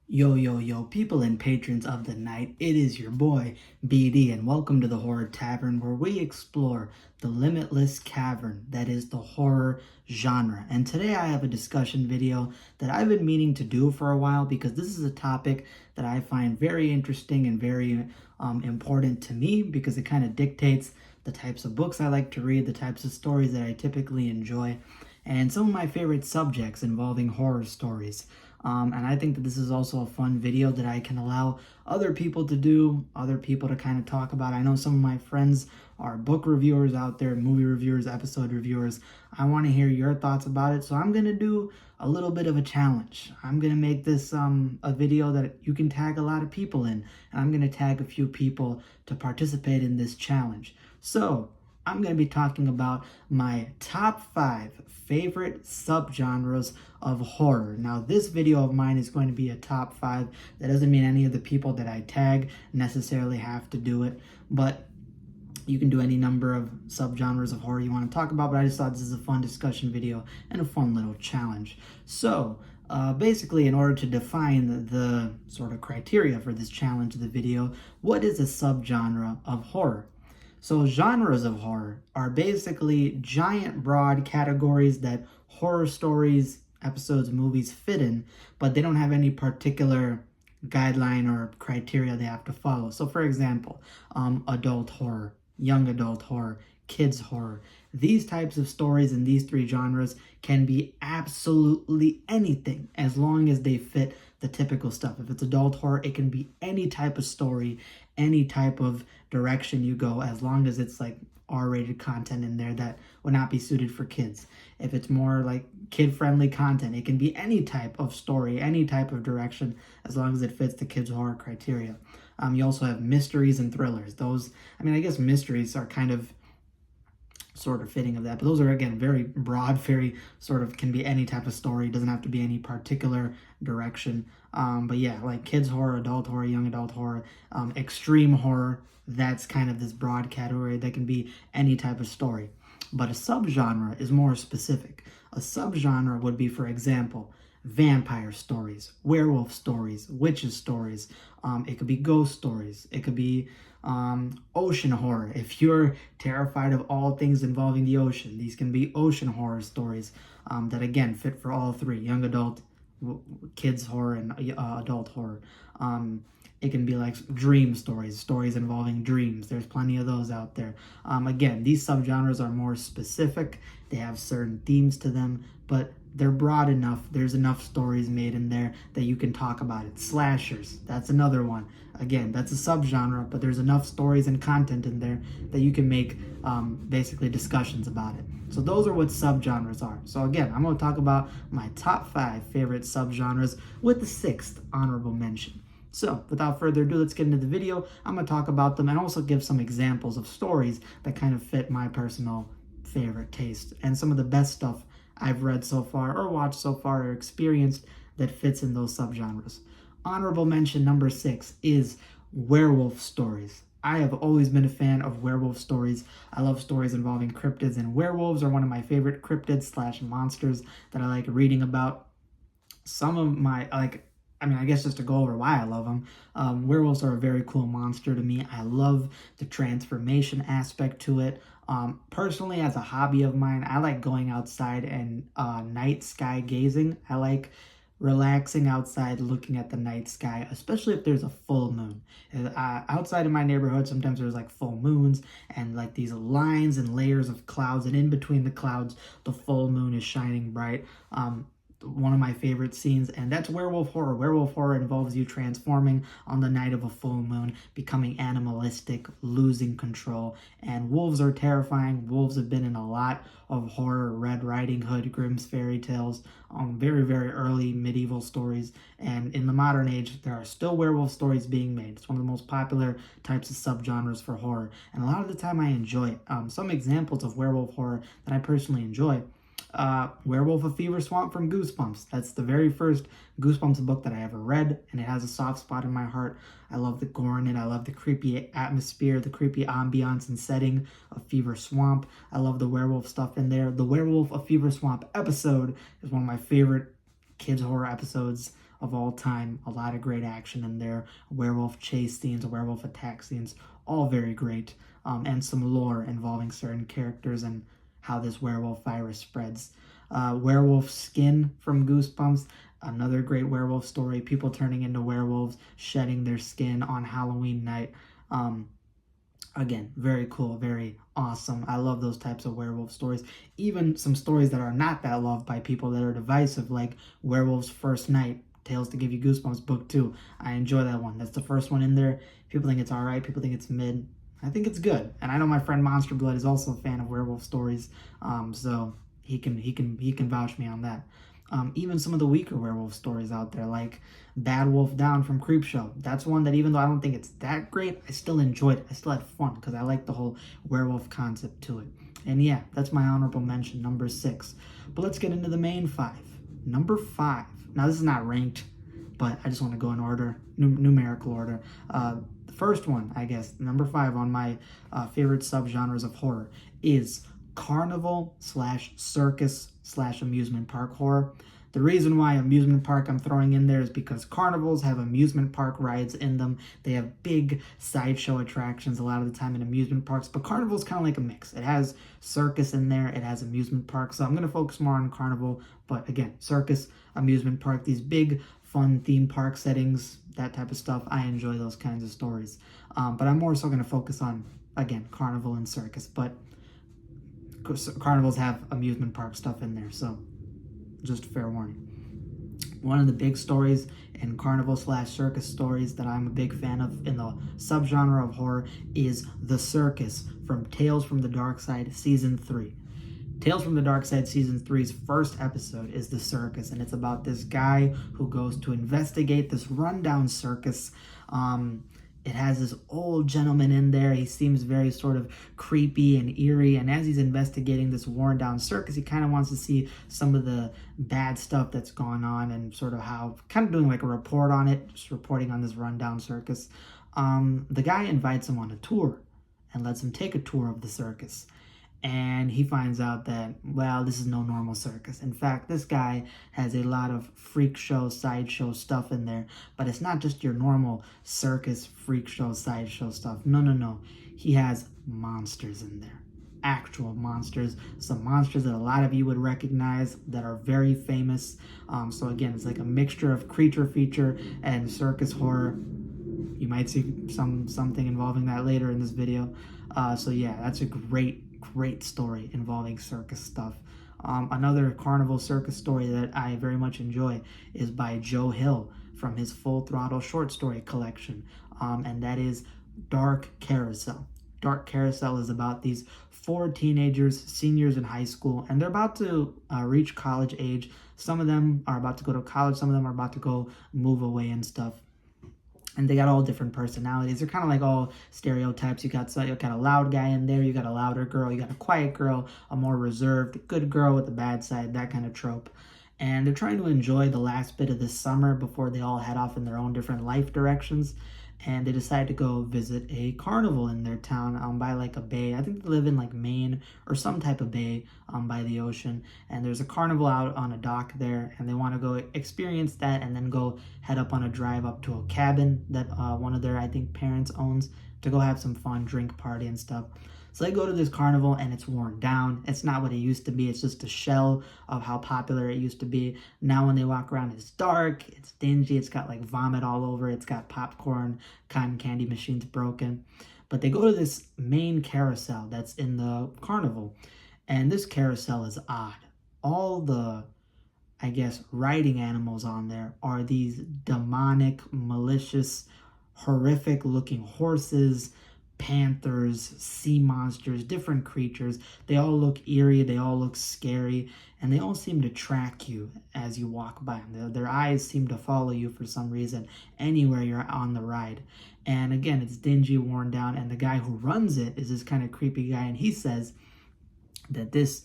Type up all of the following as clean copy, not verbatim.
Yo, yo, yo, people and patrons of the night, it is your boy, BD, and welcome to the Horror Tavern, where we explore the limitless cavern that is the horror genre. And today I have a discussion video that I've been meaning to do for a while because this is a topic that I find very interesting and very important to me because it kind of dictates the types of books I like to read, the types of stories that I typically enjoy, and some of my favorite subjects involving horror stories. And I think that this is also a fun video that I can allow other people to do, other people to kind of talk about. I know some of my friends are book reviewers out there, movie reviewers, episode reviewers. I want to hear your thoughts about it. So I'm going to do a little bit of a challenge. I'm going to make this a video that you can tag a lot of people in. And I'm going to tag a few people to participate in this challenge. So I'm going to be talking about my top 5 favorite subgenres of horror. Now, this video of mine is going to be a top 5. That doesn't mean any of the people that I tag necessarily have to do it, but you can do any number of subgenres of horror you want to talk about, but I just thought this is a fun discussion video and a fun little challenge. So, basically, in order to define the sort of criteria for this challenge of the video, what is a subgenre of horror? So genres of horror are basically giant broad categories that horror stories, episodes, movies fit in, but they don't have any particular guideline or criteria they have to follow. So for example, adult horror, young adult horror, kids horror. These types of stories in these 3 genres can be absolutely anything as long as they fit the typical stuff. If it's adult horror, it can be any type of story, any type of direction you go, as long as it's like R-rated content in there that would not be suited for kids. If it's more like kid-friendly content, it can be any type of story, any type of direction, as long as it fits the kids horror criteria. You also have mysteries and thrillers. Those, I guess mysteries are kind of sort of fitting of that, but those are again very broad, very sort of can be any type of story, doesn't have to be any particular direction. But yeah, like kids horror, adult horror, young adult horror, extreme horror, that's kind of this broad category that can be any type of story. But a subgenre is more specific. A subgenre would be, for example, vampire stories, werewolf stories, witches stories. It could be ghost stories. It could be ocean horror. If you're terrified of all things involving the ocean, these can be ocean horror stories that again fit for all 3: young adult, kids horror, and adult horror. It can be like dream stories, stories involving dreams. There's plenty of those out there. Again, these subgenres are more specific. They have certain themes to them, but they're broad enough. There's enough stories made in there that you can talk about it. Slashers, that's another one. Again, that's a subgenre, but there's enough stories and content in there that you can make basically discussions about it. So those are what subgenres are. So again, I'm going to talk about my top 5 favorite subgenres with the 6th honorable mention. So without further ado, let's get into the video. I'm going to talk about them and also give some examples of stories that kind of fit my personal favorite taste and some of the best stuff I've read so far or watched so far or experienced that fits in those subgenres. Honorable mention number 6 is werewolf stories. I have always been a fan of werewolf stories. I love stories involving cryptids, and werewolves are one of my favorite cryptids / monsters that I like reading about. Some of my, I guess just to go over why I love them, werewolves are a very cool monster to me. I love the transformation aspect to it. Personally, as a hobby of mine, I like going outside and night sky gazing. I like relaxing outside, looking at the night sky, especially if there's a full moon. Outside in my neighborhood, sometimes there's like full moons and like these lines and layers of clouds, and in between the clouds, the full moon is shining bright. One of my favorite scenes, and that's werewolf horror. Werewolf horror involves you transforming on the night of a full moon, becoming animalistic, losing control, and wolves are terrifying. Wolves have been in a lot of horror, Red Riding Hood, Grimm's fairy tales, very, very early medieval stories, and in the modern age, there are still werewolf stories being made. It's one of the most popular types of subgenres for horror, and a lot of the time I enjoy it. Some examples of werewolf horror that I personally enjoy: Werewolf of Fever Swamp from Goosebumps. That's the very first Goosebumps book that I ever read, and it has a soft spot in my heart. I love the gore in it. I love the creepy atmosphere, the creepy ambiance and setting of Fever Swamp. I love the werewolf stuff in there. The Werewolf of Fever Swamp episode is one of my favorite kids horror episodes of all time. A lot of great action in there. Werewolf chase scenes, werewolf attack scenes, all very great. And some lore involving certain characters and how this werewolf virus spreads. Werewolf Skin from Goosebumps, another great werewolf story. People turning into werewolves, shedding their skin on Halloween night. Again, very cool, very awesome. I love those types of werewolf stories. Even some stories that are not that loved by people, that are divisive, like Werewolf's First Night, Tales to Give You Goosebumps, Book 2. I enjoy that one. That's the first one in there. People think it's all right. People think it's mid. I think it's good. And I know my friend Monster Blood is also a fan of werewolf stories, so he can vouch me on that. Even some of the weaker werewolf stories out there, like Bad Wolf Down from Creepshow. That's one that, even though I don't think it's that great, I still enjoyed it. I still had fun because I like the whole werewolf concept to it. And yeah, that's my honorable mention, number 6. But let's get into the main 5. Number 5. Now, this is not ranked, but I just want to go in order, numerical order. The first one, I guess, number 5 on my favorite subgenres of horror is carnival / circus / amusement park horror. The reason why amusement park I'm throwing in there is because carnivals have amusement park rides in them. They have big sideshow attractions a lot of the time in amusement parks, but carnival is kind of like a mix. It has circus in there, it has amusement park, so I'm going to focus more on carnival, but again, circus, amusement park, these big fun theme park settings, that type of stuff. I enjoy those kinds of stories, but I'm more so going to focus on, again, carnival and circus, but carnivals have amusement park stuff in there, so just fair warning. One of the big stories in carnival / circus stories that I'm a big fan of in the subgenre of horror is The Circus from Tales from the Dark Side Season 3. Tales from the Dark Side Season 3's first episode is The Circus, and it's about this guy who goes to investigate this rundown circus. It has this old gentleman in there. He seems very sort of creepy and eerie. And as he's investigating this worn down circus, he kind of wants to see some of the bad stuff that's gone on and sort of how, kind of doing like a report on it, just reporting on this rundown circus. The guy invites him on a tour and lets him take a tour of the circus. And he finds out that, well, this is no normal circus. In fact, this guy has a lot of freak show, sideshow stuff in there. But it's not just your normal circus, freak show, sideshow stuff. No. He has monsters in there. Actual monsters. Some monsters that a lot of you would recognize that are very famous. So again, it's like a mixture of creature feature and circus horror. You might see something involving that later in this video. So yeah, that's a great story involving circus stuff. Another carnival circus story that I very much enjoy is by Joe Hill from his Full Throttle short story collection, and that is Dark Carousel. Dark Carousel is about these 4 teenagers, seniors in high school, and they're about to reach college age. Some of them are about to go to college, some of them are about to go move away and stuff. And they got all different personalities. They're kind of like all stereotypes. You got a loud guy in there. You got a louder girl. You got a quiet girl, a more reserved, good girl with the bad side, that kind of trope. And they're trying to enjoy the last bit of this summer before they all head off in their own different life directions. And they decide to go visit a carnival in their town by like a bay. I think they live in like Maine or some type of bay by the ocean. And there's a carnival out on a dock there, and they want to go experience that and then go head up on a drive up to a cabin that one of their, I think, parents owns to go have some fun, drink party and stuff. So they go to this carnival and it's worn down. It's not what it used to be. It's just a shell of how popular it used to be. Now when they walk around, it's dark, it's dingy, it's got like vomit all over it, it's got popcorn, cotton candy machines broken. But they go to this main carousel that's in the carnival. And this carousel is odd. All the, I guess, riding animals on there are these demonic, malicious, horrific looking horses, panthers, sea monsters, different creatures. They all look eerie, they all look scary, and they all seem to track you as you walk by them. Their eyes seem to follow you for some reason anywhere you're on the ride. And again, it's dingy, worn down, and the guy who runs it is this kind of creepy guy, and he says that this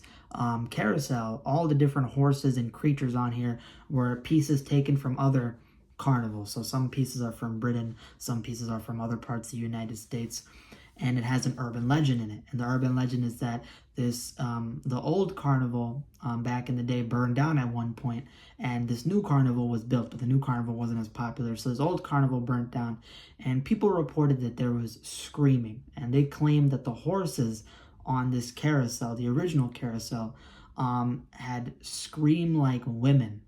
carousel, all the different horses and creatures on here were pieces taken from other carnivals. So some pieces are from Britain, some pieces are from other parts of the United States. and it has an urban legend in it. And the urban legend is that this the old carnival back in the day burned down at one point, and this new carnival was built, but the new carnival wasn't as popular. So this old carnival burnt down, and people reported that there was screaming, and they claimed that the horses on this carousel, the original carousel, had screamed like women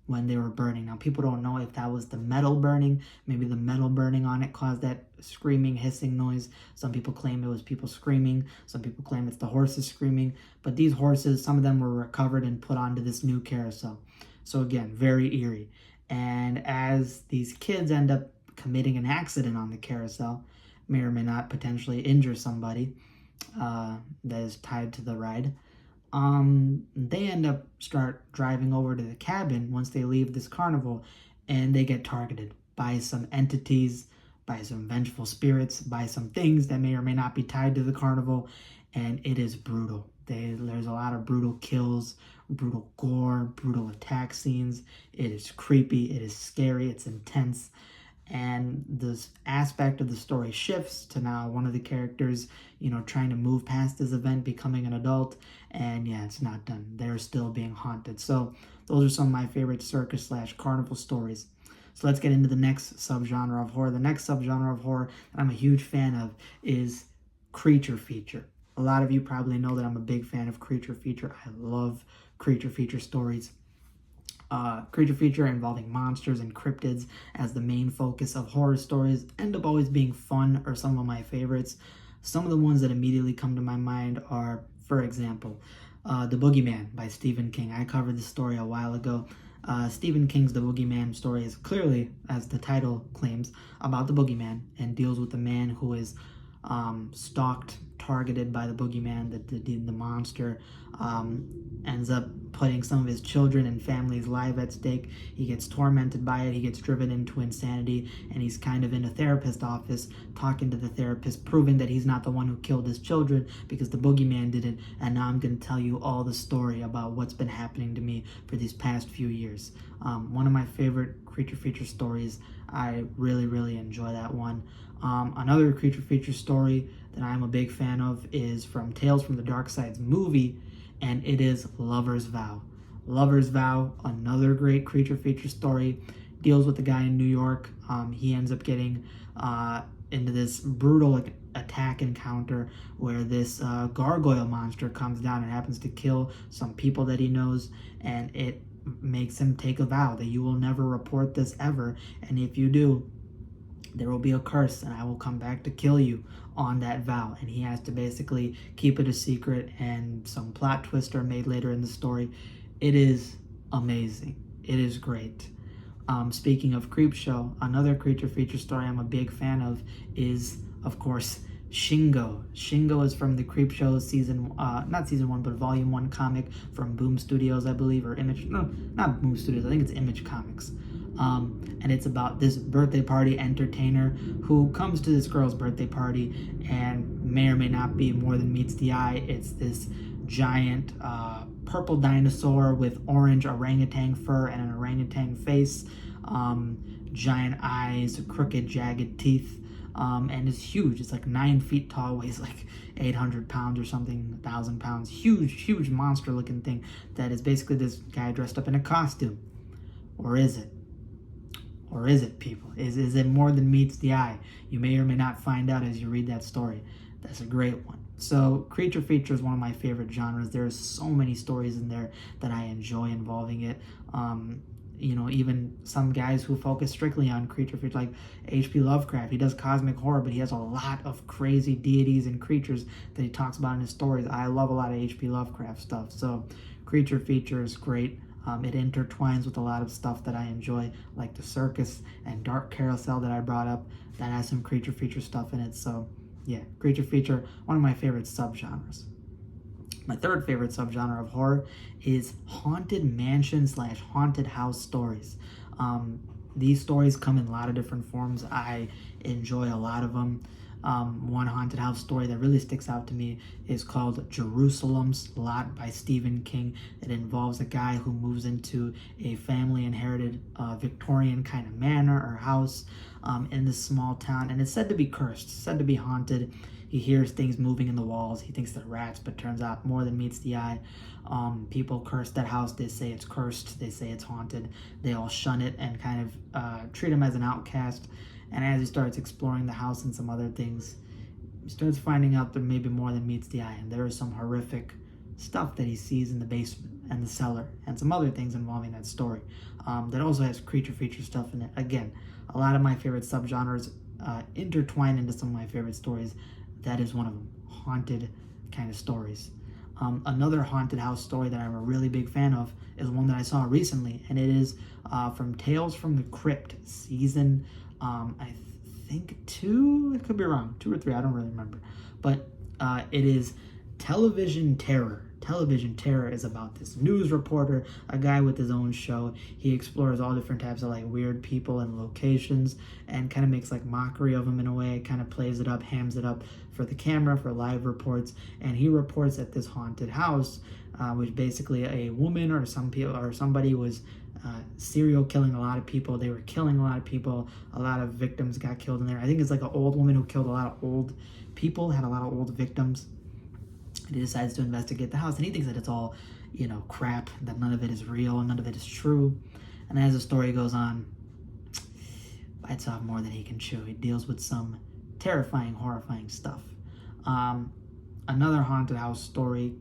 when they were burning. Now, people don't know if that was the metal burning. Maybe the metal burning on it caused that screaming, hissing noise. Some people claim it was people screaming. Some people claim it's the horses screaming. But these horses, some of them were recovered and put onto this new carousel. So again, very eerie. And as these kids end up committing an accident on the carousel, may or may not potentially injure somebody that is tied to the ride, they end up start driving over to the cabin once they leave this carnival, and they get targeted by some entities, by some vengeful spirits, by some things that may or may not be tied to the carnival, and it is brutal. There's a lot of brutal kills, brutal gore, brutal attack scenes. It is creepy, it is scary, it's intense. And this aspect of the story shifts to now one of the characters, trying to move past this event, becoming an adult, and yeah, it's not done. They're still being haunted. So those are some of my favorite circus/carnival stories. So let's get into the next subgenre of horror. The next subgenre of horror that I'm a huge fan of is creature feature. A lot of you probably know that I'm a big fan of creature feature. I love creature feature stories. Creature feature involving monsters and cryptids as the main focus of horror stories end up always being fun or some of my favorites. Some of the ones that immediately come to my mind are, for example, The Boogeyman by Stephen King. I covered this story a while ago. Stephen King's The Boogeyman story is clearly, as the title claims, about the boogeyman and deals with a man who is stalked, targeted by the boogeyman. The monster ends up putting some of his children and family's life at stake. He gets tormented by it. He gets driven into insanity, and he's kind of in a therapist's office talking to the therapist, proving that he's not the one who killed his children because the boogeyman did it. And now I'm going to tell you all the story about what's been happening to me for these past few years. One of my favorite creature feature stories. I really, really enjoy that one. Another creature feature story that I'm a big fan of is from Tales from the Dark Side's movie, and it is Lover's Vow. Lover's Vow, another great creature feature story, deals with a guy in New York. He ends up getting into this brutal attack encounter where this gargoyle monster comes down and happens to kill some people that he knows, and it makes him take a vow that you will never report this ever, and if you do, there will be a curse and I will come back to kill you on that vow. And he has to basically keep it a secret, and some plot twists are made later in the story. It is amazing. It is great. Speaking of Creepshow, another creature feature story I'm a big fan of is, of course, Shingo. Shingo is from the Creepshow not season 1, but volume 1 comic from Boom Studios, I believe, or Image, no, not Boom Studios, I think it's Image Comics. And it's about this birthday party entertainer who comes to this girl's birthday party and may or may not be more than meets the eye. It's this giant purple dinosaur with orange orangutan fur and an orangutan face, giant eyes, crooked, jagged teeth, and it's huge. It's like 9 feet tall, weighs like 800 pounds or something, 1,000 pounds. Huge monster looking thing that is basically this guy dressed up in a costume. Or is it? Or is it, people? Is it more than meets the eye? You may or may not find out as you read that story. That's a great one. So creature feature is one of my favorite genres. There's so many stories in there that I enjoy involving it. Even some guys who focus strictly on creature feature, like H.P. Lovecraft. He does cosmic horror, but he has a lot of crazy deities and creatures that he talks about in his stories. I love a lot of H.P. Lovecraft stuff. So creature feature is great. It intertwines with a lot of stuff that I enjoy, like the circus and Dark Carousel that I brought up that has some creature feature stuff in it. So yeah, creature feature, one of my favorite subgenres. My third favorite subgenre of horror is haunted mansion / haunted house stories. These stories come in a lot of different forms. I enjoy a lot of them. One haunted house story that really sticks out to me is called Jerusalem's Lot by Stephen King. It involves a guy who moves into a family inherited Victorian kind of manor or house in this small town, and it's said to be cursed, said to be haunted. He hears things moving in the walls. He thinks they're rats, but turns out more than meets the eye. People curse that house. They say it's cursed. They say it's haunted. They all shun it and kind of treat him as an outcast. And as he starts exploring the house and some other things, he starts finding out there may be more than meets the eye. And there is some horrific stuff that he sees in the basement and the cellar and some other things involving that story. That also has creature feature stuff in it. Again, a lot of my favorite subgenres intertwine into some of my favorite stories. That is one of them, haunted kind of stories. Another haunted house story that I'm a really big fan of is one that I saw recently, and it is from Tales from the Crypt, season, I think 2, it could be wrong, 2 or 3, I don't really remember. But it is Television Terror. Television Terror is about this news reporter, a guy with his own show. He explores all different types of like weird people and locations and kind of makes like mockery of them in a way, kind of plays it up, hams it up for the camera, for live reports. And he reports at this haunted house, which basically a woman or somebody was serial killing a lot of people. They were killing a lot of people. A lot of victims got killed in there. I think it's like an old woman who killed a lot of old people, had a lot of old victims. He decides to investigate the house, and he thinks that it's all, crap, that none of it is real, none of it is true. And as the story goes on, bites off more than he can chew. He deals with some terrifying, horrifying stuff. Another haunted house story,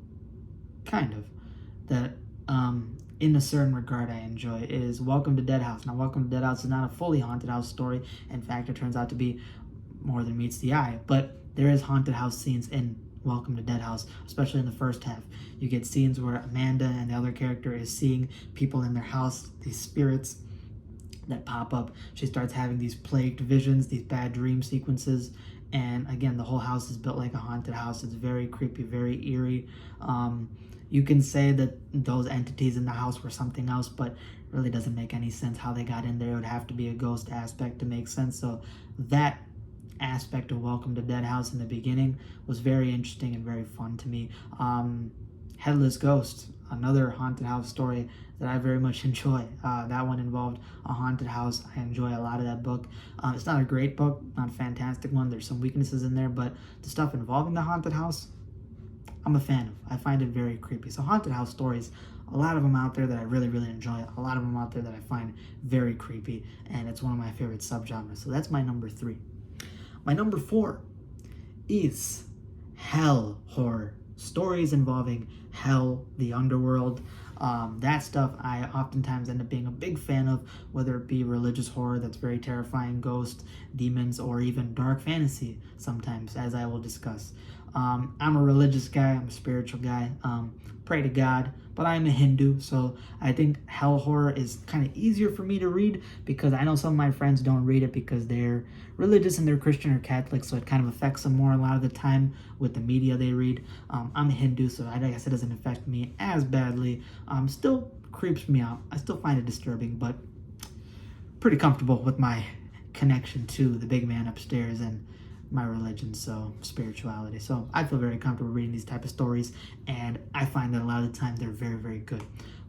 kind of, that in a certain regard I enjoy is Welcome to Dead House. Now, Welcome to Dead House is not a fully haunted house story. In fact, it turns out to be more than meets the eye. But there is haunted house scenes in Welcome to Dead House, especially in the first half. You get scenes where Amanda and the other character is seeing people in their house, these spirits that pop up. She starts having these plagued visions, these bad dream sequences. And again, the whole house is built like a haunted house. It's very creepy, very eerie. You can say that those entities in the house were something else, but really doesn't make any sense how they got in there. It would have to be a ghost aspect to make sense. So that aspect of Welcome to Dead House in the beginning was very interesting and very fun to me. Headless Ghost, another haunted house story that I very much enjoy. That one involved a haunted house. I enjoy a lot of that book. It's not a great book, not a fantastic one. There's some weaknesses in there, but the stuff involving the haunted house, I'm a fan of. I find it very creepy. So haunted house stories, a lot of them out there that I really, really enjoy. A lot of them out there that I find very creepy, and it's one of my favorite subgenres. So that's my number 3. My number 4 is hell horror. Stories involving hell, the underworld. That stuff I oftentimes end up being a big fan of, whether it be religious horror that's very terrifying, ghosts, demons, or even dark fantasy sometimes, as I will discuss. I'm a religious guy, I'm a spiritual guy, pray to God, but I'm a Hindu, so I think hell horror is kind of easier for me to read because I know some of my friends don't read it because they're religious and they're Christian or Catholic, so it kind of affects them more a lot of the time with the media they read. I'm a Hindu, so I guess it doesn't affect me as badly. Still creeps me out. I still find it disturbing, but pretty comfortable with my connection to the big man upstairs and my religion, so spirituality. So I feel very comfortable reading these type of stories, and I find that a lot of the time they're very, very good.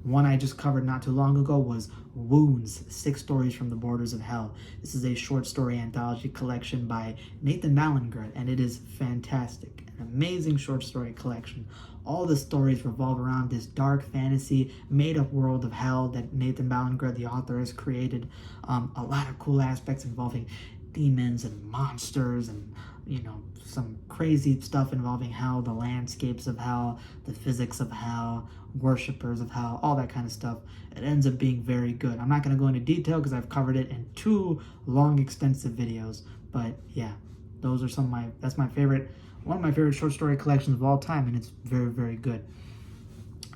One I just covered not too long ago was Wounds, 6 Stories from the Borders of Hell. This is a short story anthology collection by Nathan Ballinger, and it is fantastic. An amazing short story collection. All the stories revolve around this dark fantasy made-up world of hell that Nathan Ballinger, the author, has created. A lot of cool aspects involving demons and monsters and some crazy stuff involving hell, the landscapes of hell, the physics of hell, worshippers of hell, all that kind of stuff. It ends up being very good. I'm not going to go into detail because I've covered it in 2 long extensive videos, but yeah, those are that's my favorite, one of my favorite short story collections of all time, and it's very, very good.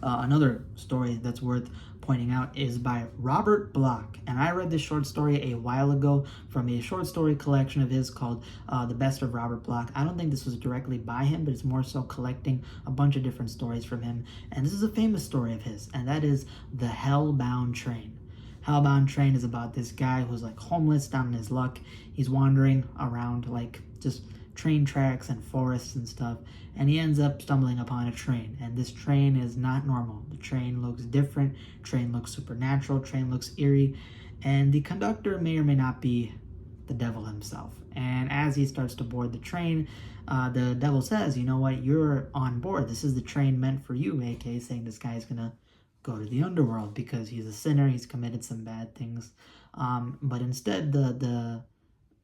Another story that's worth pointing out is by Robert Bloch, and I read this short story a while ago from a short story collection of his called The Best of Robert Bloch. I don't think this was directly by him, but it's more so collecting a bunch of different stories from him, and this is a famous story of his, and that is The Hellbound Train. Hellbound Train is about this guy who's like homeless, down in his luck. He's wandering around like just train tracks and forests and stuff, and he ends up stumbling upon a train, and this train is not normal. The train looks different, train looks supernatural, train looks eerie, and the conductor may or may not be the devil himself. And as he starts to board the train, the devil says, you know what, you're on board. This is the train meant for you, aka saying this guy's going to go to the underworld because he's a sinner, he's committed some bad things. But instead,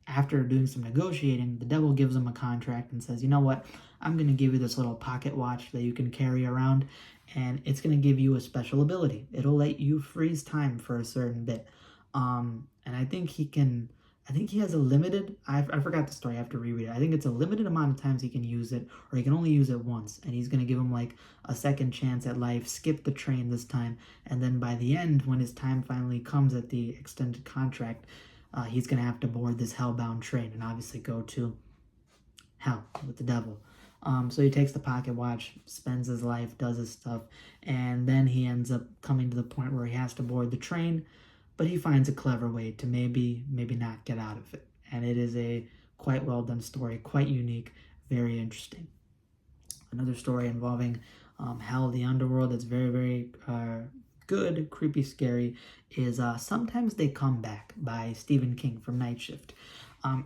after doing some negotiating, the devil gives him a contract and says, you know what, I'm going to give you this little pocket watch that you can carry around, and it's going to give you a special ability. It'll let you freeze time for a certain bit. And I think he has a limited, I forgot the story, I have to reread it. I think it's a limited amount of times he can use it, or he can only use it once, and he's going to give him like a second chance at life, skip the train this time, and then by the end, when his time finally comes at the extended contract, he's going to have to board this hellbound train and obviously go to hell with the devil. So he takes the pocket watch, spends his life, does his stuff, and then he ends up coming to the point where he has to board the train, but he finds a clever way to maybe not get out of it. And it is a quite well done story, quite unique, very interesting. Another story involving hell, the underworld, that's very, very good, creepy, scary, is Sometimes They Come Back by Stephen King from Night Shift.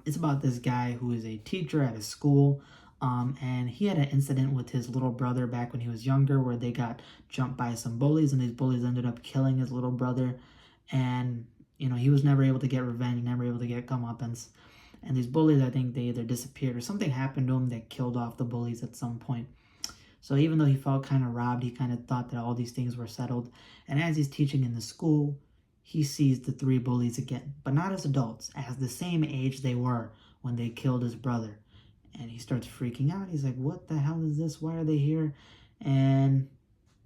It's about this guy who is a teacher at a school, and he had an incident with his little brother back when he was younger where they got jumped by some bullies, and these bullies ended up killing his little brother. And, you know, he was never able to get revenge, never able to get comeuppance. And these bullies, I think they either disappeared or something happened to him that killed off the bullies at some point. So even though he felt kind of robbed, he kind of thought that all these things were settled. And as he's teaching in the school, he sees the three bullies again, but not as adults, as the same age they were when they killed his brother. And he starts freaking out. He's like, what the hell is this? Why are they here? And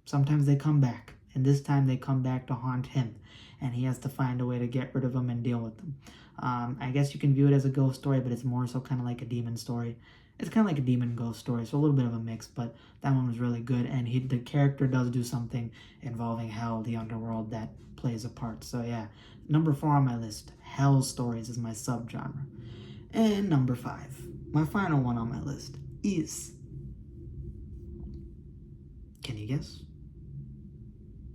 sometimes they come back. And this time they come back to haunt him. And he has to find a way to get rid of them and deal with them. I guess you can view it as a ghost story, but it's more so kind of like a demon story. It's kind of like a demon ghost story, so a little bit of a mix, but that one was really good. And the character does do something involving hell, the underworld, that plays a part. So yeah, number 4 on my list, hell stories is my subgenre. And number 5, my final one on my list is, can you guess?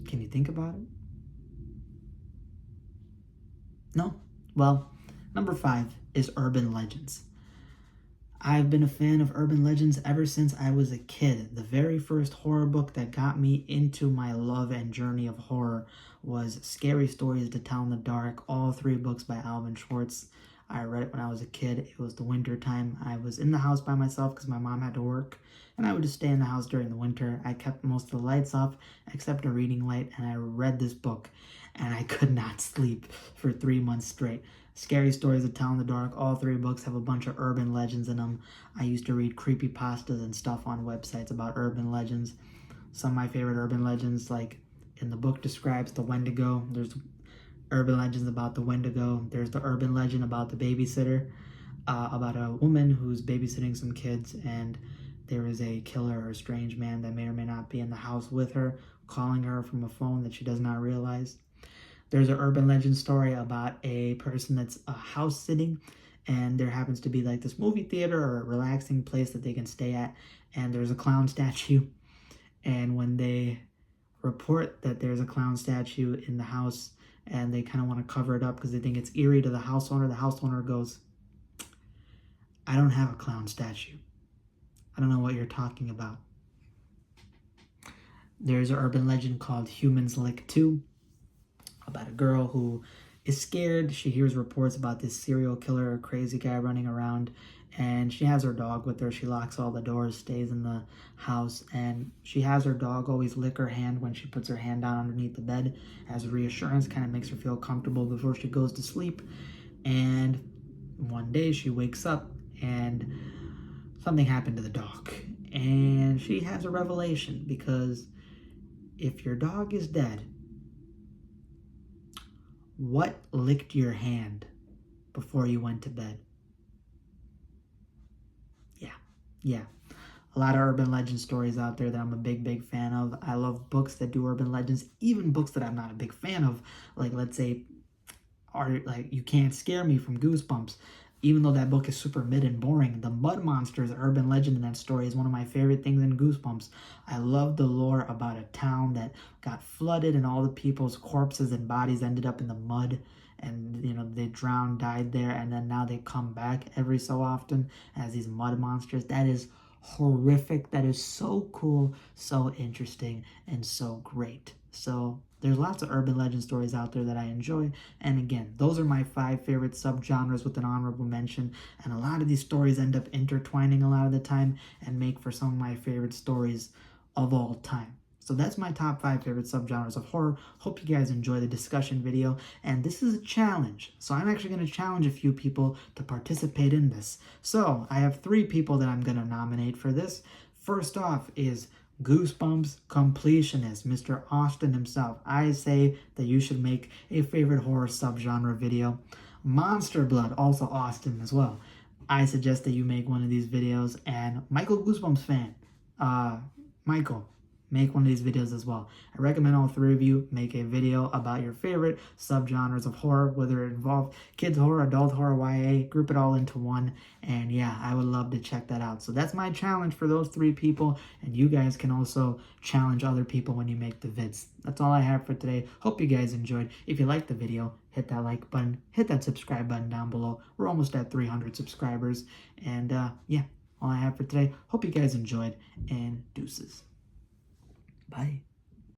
Can you think about it? No? Well, number 5 is urban legends. I've been a fan of urban legends ever since I was a kid. The very first horror book that got me into my love and journey of horror was Scary Stories to Tell in the Dark, all 3 books by Alvin Schwartz. I read it when I was a kid. It was the winter time. I was in the house by myself because my mom had to work, and I would just stay in the house during the winter. I kept most of the lights off except a reading light, and I read this book, and I could not sleep for 3 months straight. Scary Stories to Tell in the Dark, all 3 books have a bunch of urban legends in them. I used to read creepypastas and stuff on websites about urban legends. Some of my favorite urban legends, like in the book describes the Wendigo. There's urban legends about the Wendigo. There's the urban legend about the babysitter, about a woman who's babysitting some kids, and there is a killer or a strange man that may or may not be in the house with her, calling her from a phone that she does not realize. There's an urban legend story about a person that's house sitting, and there happens to be like this movie theater or a relaxing place that they can stay at, and there's a clown statue. And when they report that there's a clown statue in the house, and they kind of want to cover it up because they think it's eerie to the house owner goes, I don't have a clown statue. I don't know what you're talking about. There's an urban legend called Humans Lick 2, about a girl who is scared. She hears reports about this serial killer, crazy guy running around, and she has her dog with her. She locks all the doors, stays in the house, and she has her dog always lick her hand when she puts her hand down underneath the bed as reassurance, kind of makes her feel comfortable before she goes to sleep. And one day she wakes up and something happened to the dog, and she has a revelation, because if your dog is dead, what licked your hand before you went to bed? Yeah. A lot of urban legend stories out there that I'm a big fan of. I love books that do urban legends, even books that I'm not a big fan of. Like, let's say, like You Can't Scare Me from Goosebumps. Even though that book is super mid and boring, the mud monsters urban legend in that story is one of my favorite things in Goosebumps. I love the lore about a town that got flooded and all the people's corpses and bodies ended up in the mud, and they drowned, died there, and then now they come back every so often as these mud monsters. That is horrific. That is so cool, so interesting, and so great. So there's lots of urban legend stories out there that I enjoy. And again, those are my 5 favorite subgenres with an honorable mention. And a lot of these stories end up intertwining a lot of the time and make for some of my favorite stories of all time. So that's my top 5 favorite subgenres of horror. Hope you guys enjoy the discussion video. And this is a challenge. So I'm actually going to challenge a few people to participate in this. So I have 3 people that I'm going to nominate for this. First off is Goosebumps completionist, Mr. Austin himself. I say that you should make a favorite horror subgenre video. Monster Blood, also Austin as well. I suggest that you make one of these videos. And Michael Goosebumps fan, Michael, make one of these videos as well. I recommend all 3 of you make a video about your favorite subgenres of horror, whether it involves kids horror, adult horror, YA, group it all into one. And yeah, I would love to check that out. So that's my challenge for those 3 people. And you guys can also challenge other people when you make the vids. That's all I have for today. Hope you guys enjoyed. If you liked the video, hit that like button, hit that subscribe button down below. We're almost at 300 subscribers. And yeah, all I have for today. Hope you guys enjoyed, and deuces. Bye.